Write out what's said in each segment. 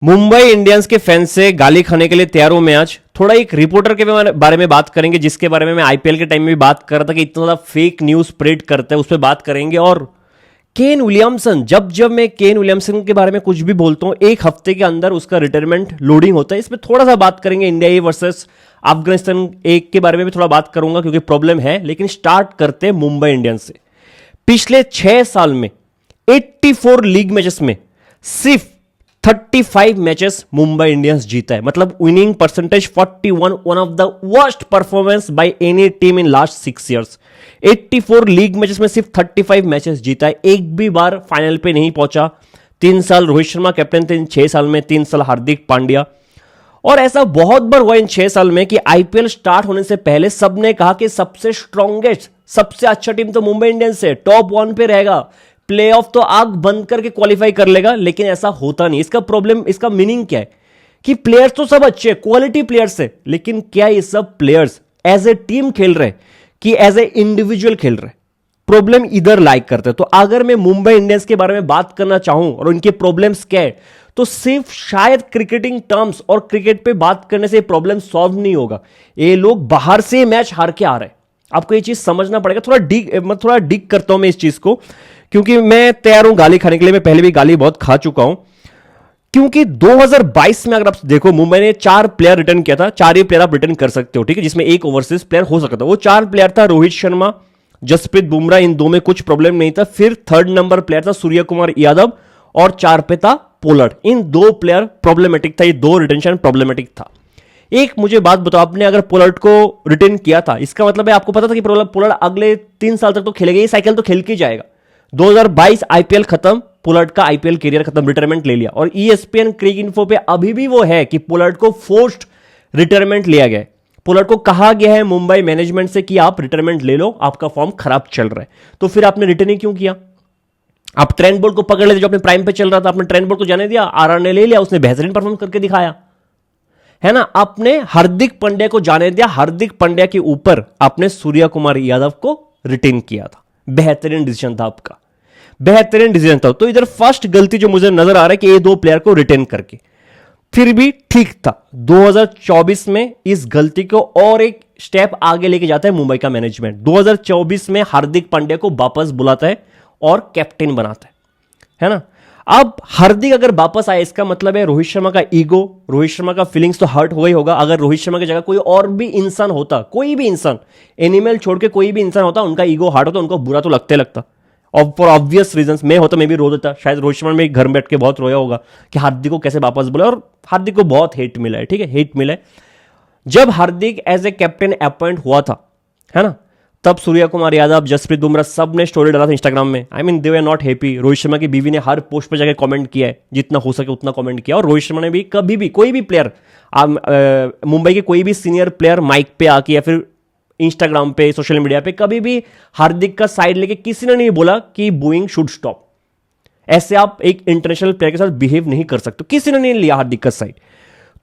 Mumbai Indians के fans से गाली खाने के लिए तैयार हूं मैं आज। थोड़ा एक रिपोर्टर के बारे में बात करेंगे जिसके बारे में मैं आईपीएल के टाइम में भी बात कर रहा था कि इतना ज्यादा फेक न्यूज स्प्रेड करता है, उस पर बात करेंगे। और केन विलियमसन, जब जब मैं केन विलियमसन के बारे में कुछ भी बोलता हूं, एक हफ्ते के अंदर उसका रिटायरमेंट लोडिंग होता है। इस पर थोड़ा सा बात करेंगे। इंडिया ए वर्सेस अफगानिस्तान एक के बारे में भी थोड़ा बात करूंगा क्योंकि प्रॉब्लम है। लेकिन स्टार्ट करते हैं मुंबई इंडियंस से। पिछले 6 साल में 84 लीग मैचेस में सिर्फ 35 मैचेस मुंबई इंडियंस जीता है, मतलब winning percentage 41, one of the worst performance by any team in last 6 years. 84 league matches में सिर्फ 35 मैचेस जीता है, एक भी बार फाइनल पे नहीं पहुंचा। 3 साल रोहित शर्मा कैप्टन थे, 6 साल में 3 साल हार्दिक पांड्या। और ऐसा बहुत बार हुआ इन 6 साल में कि आईपीएल स्टार्ट होने से पहले सबने कहा कि सबसे स्ट्रॉन्गेस्ट, सबसे अच्छा टीम तो मुंबई इंडियंस है, टॉप 1 पे रहेगा, प्लेऑफ तो आग बंद करके क्वालिफाई कर लेगा। लेकिन ऐसा होता नहीं। इसका प्रॉब्लम, इसका मीनिंग क्या है कि प्लेयर्स तो सब अच्छे, क्वालिटी प्लेयर्स है, लेकिन क्या ये सब प्लेयर्स एज ए टीम खेल रहे कि एज ए इंडिविजुअल खेल रहे? प्रॉब्लम इधर लाइक करते हैं। तो अगर मैं मुंबई इंडियंस के बारे में बात करना चाहूं और उनके प्रॉब्लम्स क्या है, तो सिर्फ शायद क्रिकेटिंग टर्म्स और क्रिकेट पे बात करने से प्रॉब्लम सॉल्व नहीं होगा। ये लोग बाहर से मैच हार के आ रहे हैं। आपको ये चीज समझना पड़ेगा। थोड़ा डिग करता हूं मैं इस चीज को, क्योंकि मैं तैयार हूं गाली खाने के लिए। मैं पहले भी गाली बहुत खा चुका हूं। क्योंकि 2022 में अगर आप देखो, मुंबई ने 4 प्लेयर रिटर्न किया था। 4 ही प्लेयर आप रिटर्न कर सकते हो, ठीक है, जिसमें एक ओवरसीज प्लेयर हो सकता था। वो 4 प्लेयर था रोहित शर्मा, जसप्रीत बुमराह, इन दो में कुछ प्रॉब्लम नहीं था। फिर 3rd नंबर प्लेयर था सूर्य कुमार यादव और 4 पे था पोलर्ड। इन 2 प्लेयर प्रॉब्लमेटिक था, ये 2 रिटेंशन प्रॉब्लमेटिक था। एक मुझे बात बताओ, आपने अगर पोलर्ड को रिटेन किया था, इसका मतलब है आपको पता था कि पोलर्ड अगले 3 साल तक तो खेलेगा, ये साइकिल तो खेल के जाएगा। 2022 आईपीएल खत्म, पोलर्ड का आईपीएल कैरियर खत्म, रिटायरमेंट ले लिया। और ईएसपीएन क्रिक इन्फो पे अभी भी वो है कि पोलर्ड को फोर्स्ड रिटायरमेंट लिया गया है। पोलर्ड को कहा गया है मुंबई मैनेजमेंट से कि आप रिटायरमेंट ले लो, आपका फॉर्म खराब चल रहा है। तो फिर आपने रिटर्न ही क्यों किया? आप ट्रेंट बोल्ट को पकड़ लेते जो अपने प्राइम पे चल रहा था, आपने ट्रेंट बोल्ट को जाने दिया, आरआर ने ले लिया, उसने बेहतरीन परफॉर्म करके दिखाया, है ना। आपने हार्दिक पांड्या को जाने दिया, हार्दिक पांड्या के ऊपर आपने सूर्य कुमार यादव को रिटेन किया था। बेहतरीन डिसीजन था आपका, बेहतरीन डिसीजन था। तो इधर फर्स्ट गलती जो मुझे नजर आ रहा है कि ये 2 प्लेयर को रिटेन करके, फिर भी ठीक था। 2024 में इस गलती को और एक स्टेप आगे लेके जाता है मुंबई का मैनेजमेंट। 2024 में हार्दिक पांड्या को वापस बुलाता है और कैप्टन बनाता है ना। अब हार्दिक अगर वापस आए, इसका मतलब है रोहित शर्मा का ईगो, रोहित शर्मा का फीलिंग्स तो हर्ट हो ही होगा। अगर रोहित शर्मा की जगह कोई और भी इंसान होता, कोई भी इंसान, एनिमल छोड़ के कोई भी इंसान होता, उनका ईगो हर्ट होता, उनको बुरा तो लगता। और फॉर ऑब्वियस रीजंस, मैं होता मैं भी रो देता। शायद रोहित शर्मा में घर में बैठ के बहुत रोया होगा कि हार्दिक को कैसे वापस बुला। और हार्दिक को बहुत हेट मिला है, ठीक है, हेट मिला है। जब हार्दिक एज ए कैप्टन अपॉइंट हुआ था, है ना, तब सूर्य कुमार यादव, जसप्रीत बुमराह सब ने स्टोरी डाला था इंस्टाग्राम में। I mean they were not happy. Rohit Sharma की बीवी ने हर पोस्ट पे जाकर कमेंट किया है, जितना हो सके उतना कमेंट किया। और रोहित शर्मा ने भी कभी भी कोई भी प्लेयर, मुंबई के कोई भी सीनियर प्लेयर माइक पे आके या फिर इंस्टाग्राम पे, सोशल मीडिया पे, कभी भी हार्दिक का साइड लेके किसी ने नहीं बोला कि बूइंग शुड स्टॉप। ऐसे आप एक इंटरनेशनल प्लेयर के साथ बिहेव नहीं कर सकते, किसी ने नहीं लिया हार्दिक का साइड।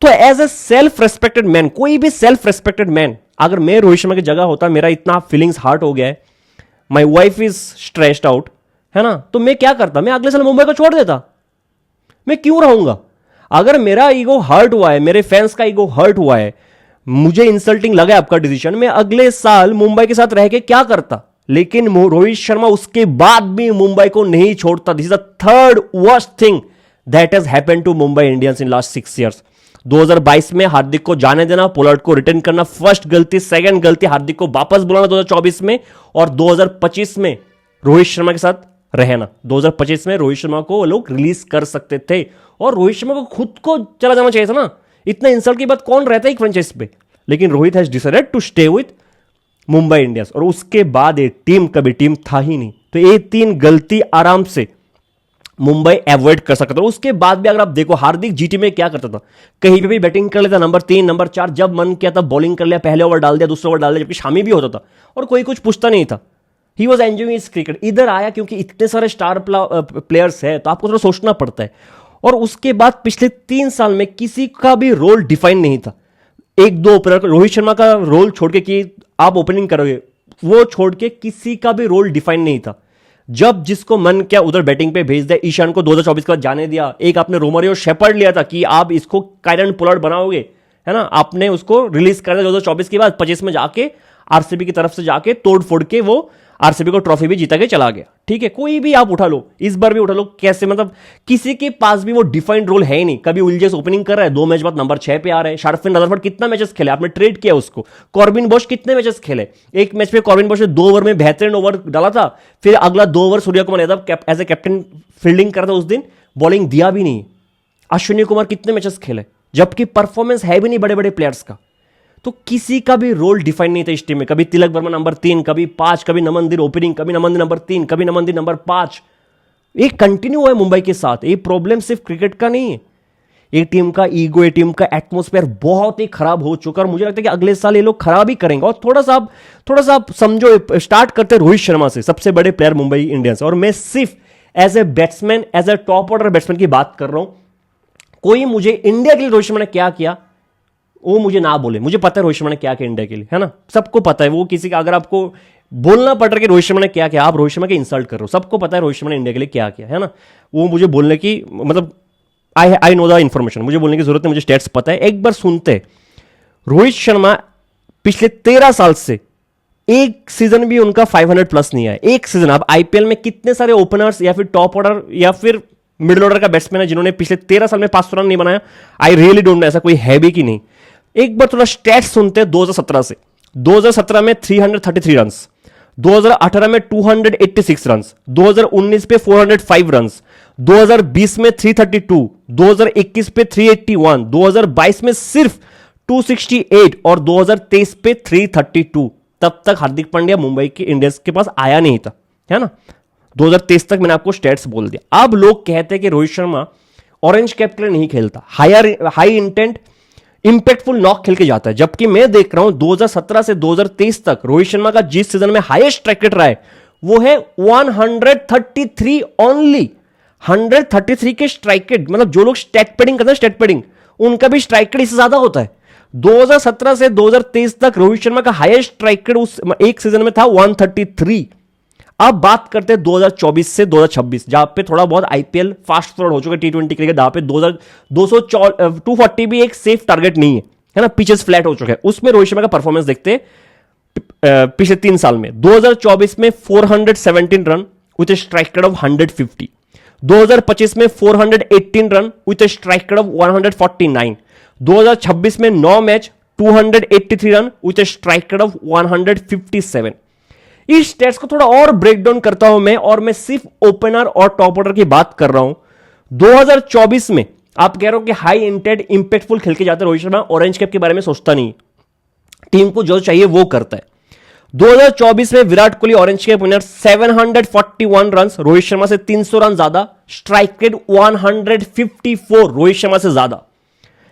तो as a self respected man, कोई भी सेल्फ रेस्पेक्टेड मैन, अगर मैं रोहित शर्मा की जगह होता, मेरा इतना फीलिंग्स हार्ट हो गया है, my wife is stressed out, है ना, तो मैं क्या करता? मैं अगले साल मुंबई को छोड़ देता। मैं क्यों रहूंगा? अगर मेरा ईगो हर्ट हुआ है, मेरे फैंस का ईगो हर्ट हुआ है, मुझे इंसल्टिंग लगा आपका डिसीजन, मैं अगले साल मुंबई के साथ रह के क्या करता? लेकिन रोहित शर्मा उसके बाद भी मुंबई को नहीं छोड़ता। This is the 3rd worst thing that has happened to Mumbai Indians in last 6 years. 2022 में हार्दिक को जाने देना, पोलर्ड को रिटर्न करना, फर्स्ट गलती। सेकंड गलती हार्दिक को वापस बुलाना 2024 में। और 2025 में रोहित शर्मा के साथ रहना। 2025 में रोहित शर्मा को वो लोग रिलीज कर सकते थे और रोहित शर्मा को खुद को चला जाना चाहिए था ना। इतना इंसल्ट की बात कौन रहता है एक फ्रेंचाइज पे? लेकिन Rohit has decided to stay with Mumbai Indians. और उसके बाद ये टीम कभी टीम था ही नहीं। तो ये 3 गलती आराम से मुंबई अवॉइड कर सकता था। उसके बाद भी अगर आप देखो, हार्दिक जीटी में क्या करता था? कहीं पे भी बैटिंग कर लेता, नंबर 3, नंबर 4, जब मन किया था बॉलिंग कर लिया, पहले ओवर डाल दिया, दूसरा ओवर डाल दिया, जबकि शामी भी होता था और कोई कुछ पूछता नहीं था। He was enjoying his cricket. इधर आया क्योंकि इतने सारे स्टार प्लेयर्स है, तो आपको थोड़ा सोचना पड़ता है। और उसके बाद पिछले 3 साल में किसी का भी रोल डिफाइन नहीं था। 1-2 ओपनर, रोहित शर्मा का रोल छोड़ के कि आप ओपनिंग करोगे, वो छोड़ के किसी का भी रोल डिफाइन नहीं था। जब जिसको मन किया उधर बैटिंग पे भेज दिया। ईशान को 2024 के बाद जाने दिया। एक आपने रोमरियो शेपर्ड लिया था कि आप इसको कायरन पोलार्ड बनाओगे, है ना, आपने उसको रिलीज कर दिया 2024 के बाद। 25 में जाके आरसीबी की तरफ से जाके तोड़ फोड़ के वो आरसीबी को ट्रॉफी भी जीता के चला गया। ठीक है, कोई भी आप उठा लो, इस बार भी उठा लो, कैसे मतलब किसी के पास भी वो डिफाइंड रोल है ही नहीं। कभी उलजेस ओपनिंग कर रहा है, 2 मैच बाद नंबर 6 पे आ रहे हैं। शार्फिन रदरफोर्ड कितना मैचेस खेले, आपने ट्रेड किया उसको। कॉर्बिन बॉश कितने मैचेस खेले, एक मैच पे कॉर्बिन बॉश ने 2 ओवर में बेहतरीन ओवर डाला था, फिर अगला 2 over Suryakumar Yadav as a captain fielding कर रहा था उस दिन, बॉलिंग दिया भी नहीं। अश्विनी कुमार कितने मैचेस खेले, जबकि परफॉर्मेंस है भी नहीं बड़े बड़े प्लेयर्स का। तो किसी का भी रोल डिफाइन नहीं था इस टीम में। कभी तिलक वर्मा नंबर 3, कभी 5, कभी नमनदीप ओपनिंग, कभी नमनदीप नंबर 3, कभी नमनदीप नंबर 5। ये कंटिन्यू है मुंबई के साथ। ये प्रॉब्लम सिर्फ क्रिकेट का नहीं है, ये टीम का ईगो, ये टीम का एटमोस्फेयर बहुत ही खराब हो चुका है। और मुझे लगता है कि अगले साल ये लोग खराब ही करेंगे। और थोड़ा सा आप समझो, स्टार्ट करते हैं रोहित शर्मा से, सबसे बड़े प्लेयर मुंबई इंडियंस। और मैं सिर्फ as a batsman, as a top order batsman की बात कर रहा हूं। कोई मुझे इंडिया के लिए रोहित शर्मा ने क्या किया वो मुझे ना बोले, मुझे पता है रोहित शर्मा ने क्या किया इंडिया के लिए, है ना, सबको पता है। वो किसी का अगर आपको बोलना पड़ रहा है कि रोहित शर्मा ने क्या किया, आप रोहित शर्मा के इंसल्ट कर रहे हो। सबको पता है रोहित शर्मा ने इंडिया के लिए क्या किया, है ना। वो मुझे बोलने की मतलब आई नो द इंफॉर्मेशन, मुझे बोलने की जरूरत है, मुझे स्टेट्स पता है। एक बार सुनते, रोहित शर्मा पिछले 13 साल से एक सीजन भी उनका 500 प्लस नहीं है। एक सीजन। आप आईपीएल में कितने सारे ओपनर्स या फिर टॉप ऑर्डर या फिर मिडिल ऑर्डर का बैट्समैन है जिन्होंने पिछले 13 साल में 500 रन नहीं बनाया? आई रियली डोंट नो, ऐसा कोई है भी कि नहीं। एक बार थोड़ा स्टैट्स सुनते हैं 2017 से। 2017 में 333 रन, 2018 में 286 रन, 2019 पे 405 रन, 2020 में 332, 2021 पे 381, 2022 में सिर्फ 268 और 2023 पे 332। तब तक हार्दिक पांड्या मुंबई के इंडियंस के पास आया नहीं था, है ना। 2023 तक मैंने आपको स्टैट्स बोल दिया। अब लोग कहते हैं कि रोहित शर्मा ऑरेंज कैप के लिए नहीं खेलता, हाई इंटेंट इंपैक्टफुल नॉक खेल के जाता है। जबकि मैं देख रहा हूं 2017 से 2023 तक रोहित शर्मा का जिस सीजन में हाईएस्ट स्ट्राइक रेट रहा है वो है 133 ओनली। 133 के स्ट्राइक रेट, मतलब जो लोग स्टैट पैडिंग करते हैं, स्टैट पैडिंग, उनका भी स्ट्राइक रेट इससे ज्यादा होता है। 2017 से 2023 तक रोहित शर्मा का हाईएस्ट स्ट्राइक रेट उस एक सीजन में था 133। अब बात करते हैं 2024 से 2026, जहां पे थोड़ा बहुत आईपीएल फास्ट फॉरवर्ड हो चुका है T20 क्रिकेट, जहां पे 240 भी एक सेफ टारगेट नहीं है ना, पिचेस फ्लैट हो चुके हैं। उसमें रोहित शर्मा का परफॉर्मेंस देखते हैं पिछले 3 साल में। 2024 में 417 run with strike rate of 150, 2025 में 418 run with strike rate of 149, 2026 में 9 match 283 run with strike rate of 157। इस स्टेट्स को थोड़ा और ब्रेक डाउन करता हूं मैं, और मैं सिर्फ ओपनर और टॉप ऑर्डर की बात कर रहा हूं। 2024 में आप कह रहे हो कि हाई इंटेंट इंपैक्टफुल खेल के जाते रोहित शर्मा, ऑरेंज कैप के बारे में सोचता नहीं, टीम को जो चाहिए वो करता है। 2024 में Virat Kohli orange cap winner, 741 run, Rohit Sharma से 300 रन ज्यादा, स्ट्राइक रेट 154, रोहित शर्मा से ज्यादा,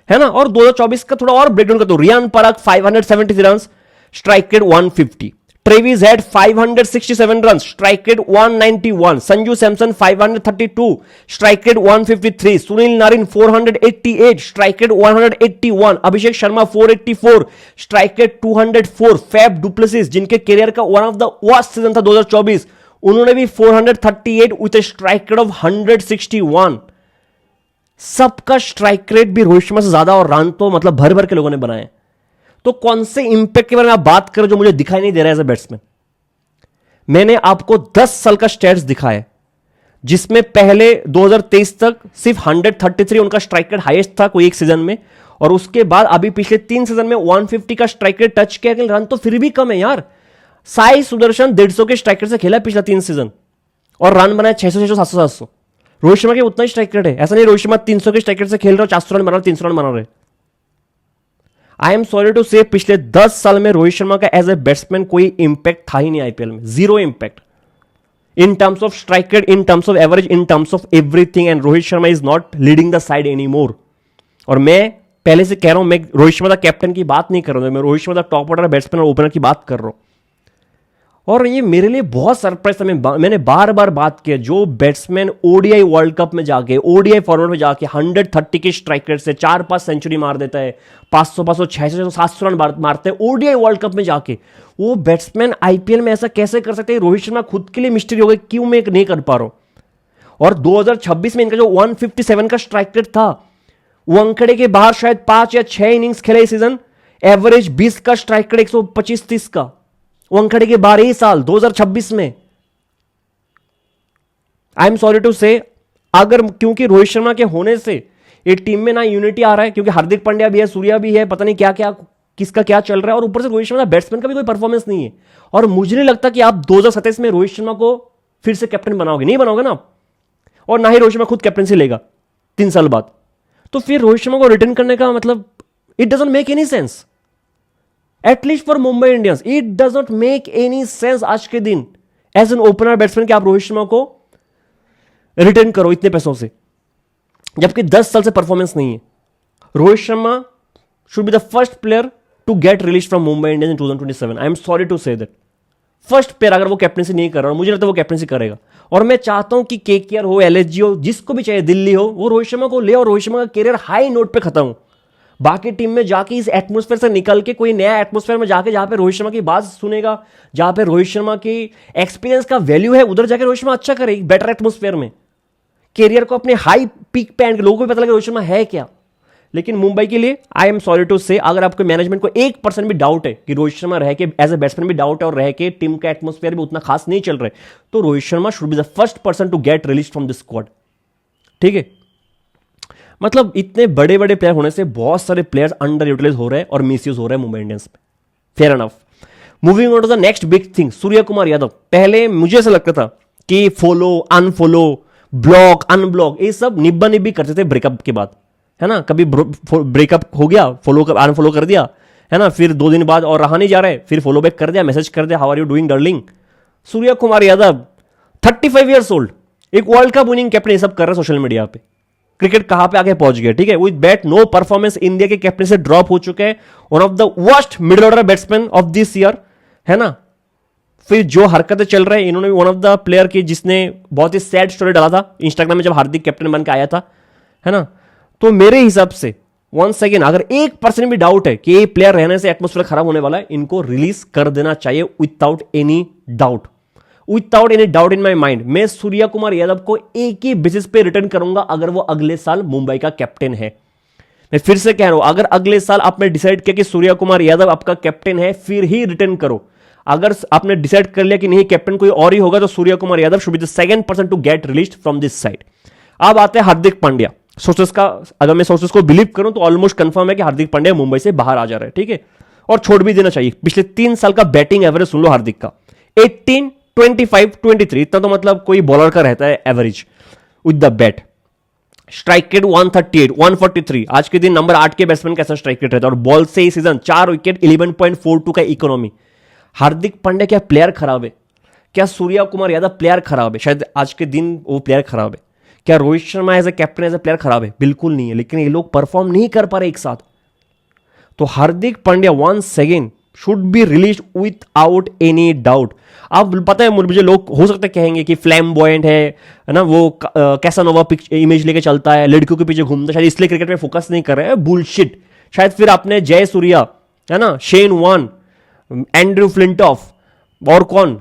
है ना। और 2024 का थोड़ा और ब्रेकडाउन करता हूं। Riyan Parag 573 run, strike rate 150, Travis Head 567 run, strike rate 191, Sanju Samson 532, strike rate 153, Sunil Narine 488, strike rate 181, Abhishek Sharma 484, strike rate 204, Faf du Plessis जिनके करियर का one of the worst season था 2024, उन्होंने भी 438 विथ स्ट्राइक रेट ऑफ 161। सबका स्ट्राइक रेट भी रोहित शर्मा से ज्यादा, और रन तो मतलब भर भर के लोगों ने बनाए। तो कौन से इंपैक्ट के बारे में आप बात करें जो मुझे दिखाई नहीं दे रहा है एज ए बैट्समैन? मैंने आपको 10 साल का स्टैट्स दिखाया, जिसमें पहले 2023 तक सिर्फ 133 उनका स्ट्राइक रेट हाईएस्ट था कोई एक सीजन में, और उसके बाद अभी पिछले 3 सीजन में 150 का स्ट्राइक रेट टच किया, लेकिन रन तो फिर भी कम है यार। साई सुदर्शन 150 के स्ट्राइक रेट से खेला पिछला 3 सीजन, और रन बनाया 600, 600, 700, 700। रोहित शर्मा के उतना ही स्ट्राइक रेट है। ऐसा नहीं रोहित शर्मा 300 के स्ट्राइक रेट से खेल रहा, 400 रन बना रहा, 300 रन बना रहे। आई एम सॉरी टू से पिछले 10 साल में रोहित शर्मा का एज ए बैट्समैन कोई इंपैक्ट था ही नहीं आईपीएल में, zero impact in terms of strike rate, in terms of average, in terms of everything. And Rohit Sharma is not leading the side any more. और मैं पहले से कह रहा हूं, मैं रोहित शर्मा द कैप्टन की बात नहीं कर रहा हूं, मैं Rohit Sharma the top order batsman और ओपनर की बात कर रहा हूं। और ये मेरे लिए बहुत सरप्राइज था। मैंने बार बार बात किया, जो बैट्समैन ओडीआई वर्ल्ड कप में जाके, ओडीआई फॉर्मेट में जाके 130 के स्ट्राइक रेट से 4-5 सेंचुरी मार देता है, 500 600 700 रन मारते हैं ओडीआई वर्ल्ड कप में जाके, वो बैट्समैन आईपीएल में ऐसा कैसे कर सकते हैं? रोहित शर्मा खुद के लिए मिस्ट्री हो गई, क्यों मैं नहीं कर पा रहा हूं। और 2026 में इनका जो 157 का स्ट्राइक रेट था, वो अंकड़े के बाहर शायद 5 या 6 इनिंग्स खेले इस सीजन, एवरेज 20 का स्ट्राइक रेट, 125-30 का, वो अंकड़े के बाहर ही साल 2026 में। आई एम सॉरी टू से, अगर क्योंकि रोहित शर्मा के होने से ये टीम में ना यूनिटी आ रहा है, क्योंकि हार्दिक पांड्या भी है, सूर्या भी है, पता नहीं क्या क्या किसका क्या चल रहा है, और ऊपर से रोहित शर्मा बैट्समैन का भी कोई परफॉर्मेंस नहीं है। और मुझे नहीं लगता कि आप 2027 में रोहित शर्मा को फिर से कैप्टन बनाओगे, नहीं बनाओगे ना आप, और ना ही रोहित शर्मा खुद कैप्टनसी लेगा 3 साल बाद। तो फिर रोहित शर्मा को रिटर्न करने का मतलब, it doesn't make any sense, at least for Mumbai Indians it does not make any sense आज के दिन एज एन ओपनर बैट्समैन कि आप रोहित शर्मा को रिटर्न करो इतने पैसों से, जबकि 10 साल से परफॉर्मेंस नहीं है। Rohit Sharma should be the first player to get release from Mumbai Indians in 2027। I am sorry to say that, first player अगर वो कैप्टनसी नहीं कर रहा, मुझे लगता है वो कैप्टनसी करेगा। और मैं चाहता हूं कि केकेआर हो, एलएसजी हो, जिसको भी चाहिए, दिल्ली हो, वो रोहित शर्मा को ले और रोहित शर्मा का करियर हाई नोट पे खत्म हो। बाकी टीम में जाके इस एटमोस्फेयर से निकल के कोई नया एटमोस्फेयर में जाके, जहां पे रोहित शर्मा की बात सुनेगा, जहां पे रोहित शर्मा की एक्सपीरियंस का वैल्यू है, उधर जाके रोहित शर्मा अच्छा करे बेटर एटमोस्फेयर में, कैरियर को अपने हाई पीक पे एंड, लोगों को भी पता लगे रोहित शर्मा है क्या। लेकिन मुंबई के लिए आई एम सॉरी टू से, अगर आपके मैनेजमेंट को 1% भी डाउट है कि रोहित शर्मा रह के एज ए बैट्समैन भी डाउट है, और रह के टीम का एटमोस्फेयर भी उतना खास नहीं चल रहा है, तो Rohit Sharma should be the first person to get release from this squad. ठीक है, मतलब इतने बड़े बड़े प्लेयर होने से बहुत सारे प्लेयर्स अंडर यूटिलाइज हो रहे हैं और मिसयूज हो रहे हैं मुंबई इंडियंस में। Fair enough. Moving on to the next big thing, Suryakumar Yadav. पहले मुझे ऐसा लगता था कि फॉलो अनफॉलो, ब्लॉक अनब्लॉक, ये सब निब्बा निब्बी करते थे ब्रेकअप के बाद, है ना। कभी ब्रेकअप हो गया, फॉलो अनफॉलो कर दिया, है ना, फिर 2 दिन बाद और रहा नहीं जा रहा है, फिर फॉलो बैक कर दिया, मैसेज कर दिया, how are you doing darling. Suryakumar Yadav 35 years old, एक वर्ल्ड कप विनिंग कैप्टन, ये सब कर रहे हैं सोशल मीडिया पे। क्रिकेट कहां पे आगे पहुंच गया, ठीक है। With bat no performance, India के कैप्टन से ड्रॉप हो चुके हैं, one of the worst middle order batsman of this year, है ना। फिर जो हरकतें चल रहे हैं, इन्होंने वन ऑफ द प्लेयर की जिसने बहुत ही सैड स्टोरी डाला था इंस्टाग्राम में जब हार्दिक कैप्टन बन के आया था, है ना। तो मेरे हिसाब से वंस अगेन, अगर 1% भी डाउट है कि ये प्लेयर रहने से एटमोस्फेयर खराब होने वाला है, इनको रिलीज कर देना चाहिए without any doubt, without any doubt in my mind. मैं सूर्य कुमार यादव को एक ही बेसिस पे रिटर्न करूंगा अगर वो अगले साल मुंबई का कैप्टन है। मैं फिर से कह रहा हूं, अगर अगले साल आपने डिसाइड किया कि सूर्य कुमार यादव आपका कैप्टन है, फिर ही रिटर्न करो। अगर आपने डिसाइड कर लिया कि नहीं कैप्टन कोई और ही होगा, तो Suryakumar Yadav should be the second person to get released from this side. अब आते हैं हार्दिक पांड्या। सोर्सेस का, अगर मैं सोर्सेस को बिलीव करूं तो ऑलमोस्ट कंफर्म है कि हार्दिक पांड्या मुंबई से बाहर आ जा रहा है, ठीक है। और छोड़ भी देना चाहिए। पिछले 3 साल का बैटिंग एवरेज सुन लो हार्दिक का, 18, 25, 23, इतना तो मतलब कोई बॉलर का रहता है average with the bat. Strike rate 138, 143, आज के दिन नंबर 8 के बैट्समैन कैसा स्ट्राइक रेट रहता है। और बॉल से इस सीजन 4 विकेट, 11.42 का इकोनॉमी। हार्दिक पांड्या क्या प्लेयर खराब है? क्या सूर्य कुमार यादव प्लेयर खराब है? शायद आज के दिन वो प्लेयर खराब है। क्या Rohit Sharma as a captain as a player खराब है? बिल्कुल नहीं है, लेकिन ये लोग परफॉर्म नहीं कर पा रहे एक साथ। तो Hardik Pandya once again should be release without any doubt. अब पता है मुझे, लोग हो सकते कहेंगे कि फ्लैम्बॉयंट है ना, वो कैसानोवा इमेज लेके चलता है, लड़कियों के पीछे घूमता है, शायद इसलिए क्रिकेट में फोकस नहीं कर रहे हैं। बुलशिट। शायद फिर आपने जय सूर्या, है ना, शेन वॉर्न, एंड्रू फ्लिंटॉफ और कौन,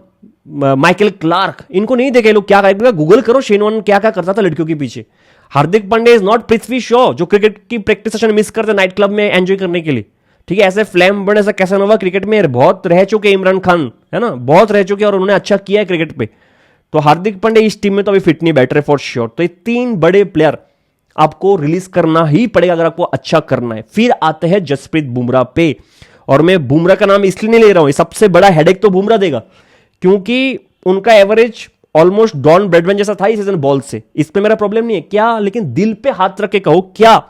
माइकल क्लार्क, इनको नहीं देखे लोग क्या करेंगे। गूगल करो शेन वॉर्न क्या क्या करता था लड़कियों के पीछे। हार्दिक पांड्या इज नॉट पृथ्वी शॉ जो क्रिकेट की प्रैक्टिस सेशन मिस करते नाइट क्लब में एंजॉय करने के लिए, ठीक है। ऐसे फ्लैम बर्न, ऐसा कैसानोवा क्रिकेट में बहुत रह चुके, इमरान खान, है ना, बहुत रह चुके और उन्होंने अच्छा किया है क्रिकेट पे। तो हार्दिक पांड्या इस टीम में तो अभी फिट नहीं बैठ रहे फॉर श्योर। तो ये 3 बड़े प्लेयर आपको रिलीज करना ही पड़ेगा अगर आपको अच्छा करना है। फिर आते हैं जसप्रीत बुमराह पे, और मैं बुमराह का नाम इसलिए नहीं ले रहा हूं, सबसे बड़ा हेडेक तो बुमराह देगा, क्योंकि उनका एवरेज ऑलमोस्ट डॉन ब्रैडमैन जैसा था इस सीजन बॉल से। इस पे मेरा प्रॉब्लम नहीं है क्या, लेकिन दिल पे हाथ रख के कहो, क्या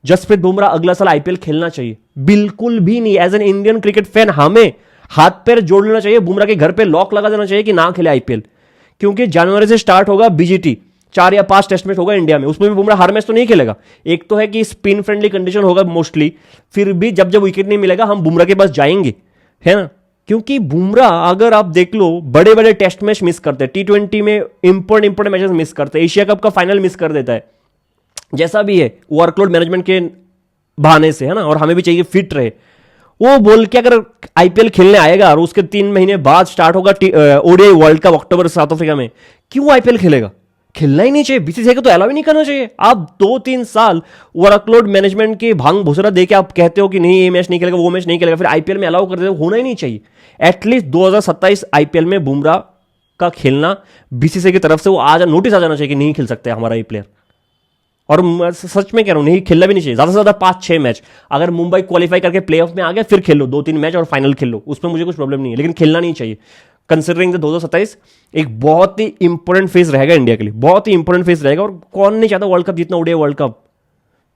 जसप्रीत बुमराह अगला साल आईपीएल खेलना चाहिए? बिल्कुल भी नहीं। As an Indian cricket fan हमें हाथ पैर जोड़ लेना चाहिए, बुमराह के घर पे लॉक लगा देना चाहिए कि ना खेले आईपीएल, क्योंकि जनवरी से स्टार्ट होगा बीजीटी, 4 या 5 टेस्ट मैच होगा इंडिया में, उसमें भी बुमराह हर मैच तो नहीं खेलेगा। एक तो है कि स्पिन फ्रेंडली कंडीशन होगा मोस्टली, फिर भी जब जब विकेट नहीं मिलेगा हम बुमराह के पास जाएंगे, है ना। क्योंकि बुमराह अगर आप देख लो बड़े बड़े टेस्ट मैच मिस करते हैं, T20 में इंपॉर्टेंट मैचेस मिस करते हैं, एशिया कप का फाइनल मिस कर देता है, जैसा भी है वर्कलोड मैनेजमेंट के बहाने से, है ना, और हमें भी चाहिए फिट रहे। वो बोल के अगर आईपीएल खेलने आएगा और उसके 3 महीने बाद स्टार्ट होगा ओडीआई वर्ल्ड कप अक्टूबर साउथ अफ्रीका में, क्यों आईपीएल खेलेगा? खेलना ही नहीं चाहिए, बीसीसीआई को तो अलाउ ही नहीं करना चाहिए। आप 2-3 साल वर्कलोड मैनेजमेंट के भांग भूसरा दे के आप कहते हो कि नहीं ये मैच नहीं खेलेगा, वो मैच नहीं खेलेगा, फिर आईपीएल में अलाउ कर देते हो, होना ही नहीं चाहिए। एटलीस्ट 2027 आईपीएल में बुमराह का खेलना बीसीसीआई की तरफ से वो आज नोटिस आ जाना चाहिए कि नहीं खेल सकते हमारा ये प्लेयर। और सच में कह रहा हूं, नहीं खेलना भी नहीं चाहिए, ज्यादा से ज्यादा 5-6 मैच। अगर मुंबई क्वालिफाई करके प्लेऑफ में आ गया फिर खेल लो 2-3 मैच और फाइनल खेल लो, उसमें मुझे कुछ प्रॉब्लम नहीं है, लेकिन खेलना नहीं चाहिए। कंसिडरिंग द 2027 एक बहुत ही इंपॉर्टेंट फेज रहेगा इंडिया के लिए, बहुत ही इंपॉर्टेंट फेज रहेगा। और कौन नहीं चाहता वर्ल्ड कप जीतना, ओडीआई वर्ल्ड कप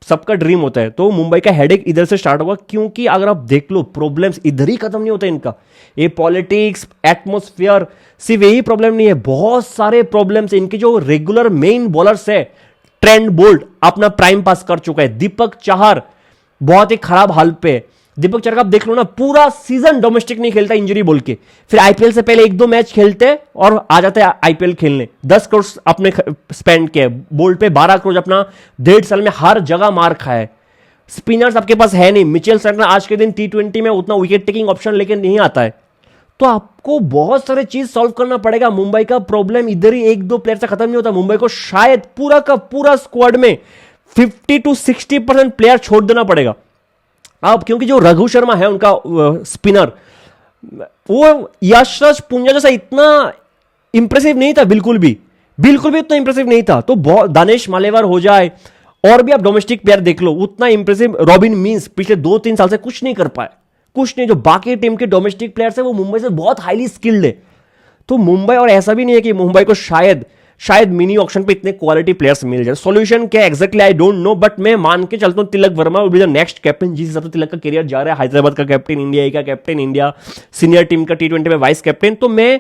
सबका ड्रीम होता है। तो मुंबई का हेडेक इधर से स्टार्ट होगा, क्योंकि अगर आप देख लो प्रॉब्लम्स इधर ही खत्म नहीं होते इनका। ये पॉलिटिक्स, एटमोस्फियर, सिर्फ यही प्रॉब्लम नहीं है, बहुत सारे प्रॉब्लम्स। इनके जो रेगुलर मेन बॉलर्स है, ट्रेंट बोल्ट अपना प्राइम पास कर चुका है, दीपक चाहर बहुत ही खराब हाल पे है। दीपक चाहर का आप देख लो ना, पूरा सीजन डोमेस्टिक नहीं खेलता इंजरी बोल के, फिर आईपीएल से पहले 1-2 मैच खेलते और आ जाते आईपीएल खेलने। 10 करोड़ अपने स्पेंड किया, बोल्ट पे 12 करोड़ अपना 1.5 साल में हर जगह मार खाया है। स्पिनर्स आपके पास है नहीं, मिचेल स्टार्क आज के दिन T20 में उतना विकेट टेकिंग ऑप्शन लेके नहीं आता है। तो आपको बहुत सारे चीज सॉल्व करना पड़ेगा। मुंबई का प्रॉब्लम इधर ही 1-2 प्लेयर से खत्म नहीं होता। मुंबई को शायद पूरा का पूरा स्क्वाड में 50-60% प्लेयर छोड़ देना पड़ेगा अब, क्योंकि जो रघु शर्मा है उनका स्पिनर, वो यशराज पुंजा जैसा इतना इंप्रेसिव नहीं था, बिल्कुल भी उतना इंप्रेसिव नहीं था। तो बहुत दानिश मालेवार हो जाए, और भी आप डोमेस्टिक प्लेयर देख लो, उतना इंप्रेसिव रॉबिन मींस पिछले 2-3 साल से कुछ नहीं कर पाए, कुछ नहीं। जो बाकी टीम के डोमेस्टिक प्लेयर्स है वो मुंबई से बहुत हाईली स्किल्ड है। तो मुंबई, और ऐसा भी नहीं है कि मुंबई को शायद मिनी ऑक्शन पे इतने क्वालिटी प्लेयर्स मिल जाए। सॉल्यूशन क्या exactly I don't know, but मैं मान के चलता हूं Tilak Varma will be the next captain. जिस हिसाब से तिलक का करियर जा रहा है, हैदराबाद का कैप्टन, इंडिया का कैप्टन, इंडिया सीनियर टीम का T20 में वाइस कैप्टन, तो मैं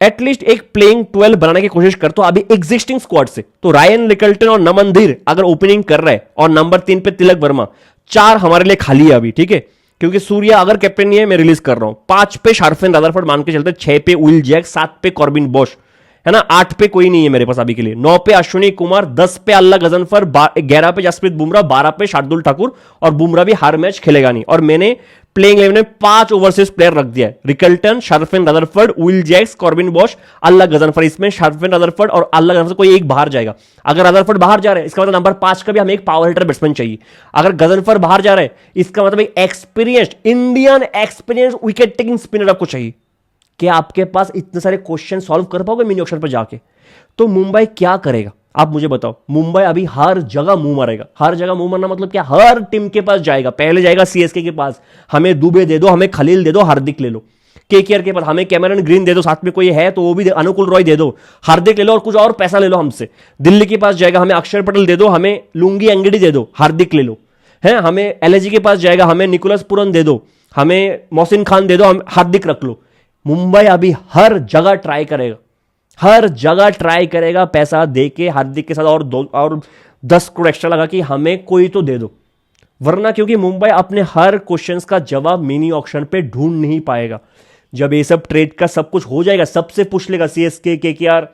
एटलीस्ट एक प्लेइंग 12 बनाने की कोशिश करता हूं अभी एग्जिस्टिंग स्क्वाड से। तो रायन लिकल्टन और नमन धीर अगर ओपनिंग कर रहे हैं, और नंबर 3 पे तिलक वर्मा, 4 हमारे लिए खाली है अभी, ठीक है, क्योंकि सूर्या अगर कैप्टन नहीं है मैं रिलीज कर रहा हूं। 5 पे शार्फेन रदरफोर्ड मान के चलते, 6 पे विल जैक, 7 पे कॉर्बिन बॉश, है ना, 8 पे कोई नहीं है मेरे पास अभी के लिए, 9 पे अश्विनी कुमार, 10 पे अल्लाह गजनफर, 11 पे जसप्रीत बुमराह, 12 पे शार्दुल ठाकुर, और बुमराह भी हर मैच खेलेगा नहीं। और मैंने प्लेइंग 11 में 5 ओवरसीज प्लेयर रख दिया है, Rickelton, Sherfane Rutherford, Will Jacks, Corbin Bosch, Allah Ghazanfar. इसमें शार्फेन रदरफोर्ड और अल्लाह गजनफर कोई एक बाहर जाएगा। अगर रदरफोर्ड बाहर जा रहे हैं इसका मतलब नंबर 5 का भी हमें एक पावर हिटर बैट्समैन चाहिए। अगर गजनफर बाहर जा रहे हैं इसका मतलब एक experienced Indian wicket taking spinner आपको चाहिए। क्या आपके पास इतने सारे क्वेश्चन सॉल्व कर पाओगे मिनी ऑक्शन पर जाके? तो मुंबई क्या करेगा आप मुझे बताओ। मुंबई अभी हर जगह मुंह मारेगा। हर जगह मुंह मारना मतलब क्या? हर टीम के पास जाएगा। पहले जाएगा सीएसके के पास, हमें दुबे दे दो, हमें खलील दे दो, हार्दिक ले लो। केकेआर के पास हमें कैमरन ग्रीन दे दो, साथ में कोई है तो वो भी अनुकुल रॉय दे दो, हार्दिक ले लो और कुछ और पैसा ले लो हमसे। दिल्ली के पास जाएगा, हमें अक्षर पटेल दे दो, हमें लुंगी अंगड़ी दे दो, हार्दिक ले लो। है हमें एलएजी के पास जाएगा, हमें निकोलस पुरन दे दो, हमें मोहसिन खान दे दो, हम हार्दिक रख लो। मुंबई अभी हर जगह ट्राई करेगा, हर जगह ट्राई करेगा पैसा देके हार्दिक के साथ और 10 करोड़ एक्स्ट्रा लगा कि हमें कोई तो दे दो। वरना क्योंकि मुंबई अपने हर क्वेश्चंस का जवाब मिनी ऑक्शन पे ढूंढ नहीं पाएगा। जब ये सब ट्रेड का सब कुछ हो जाएगा, सबसे पूछ लेगा, सीएसके, केकेआर,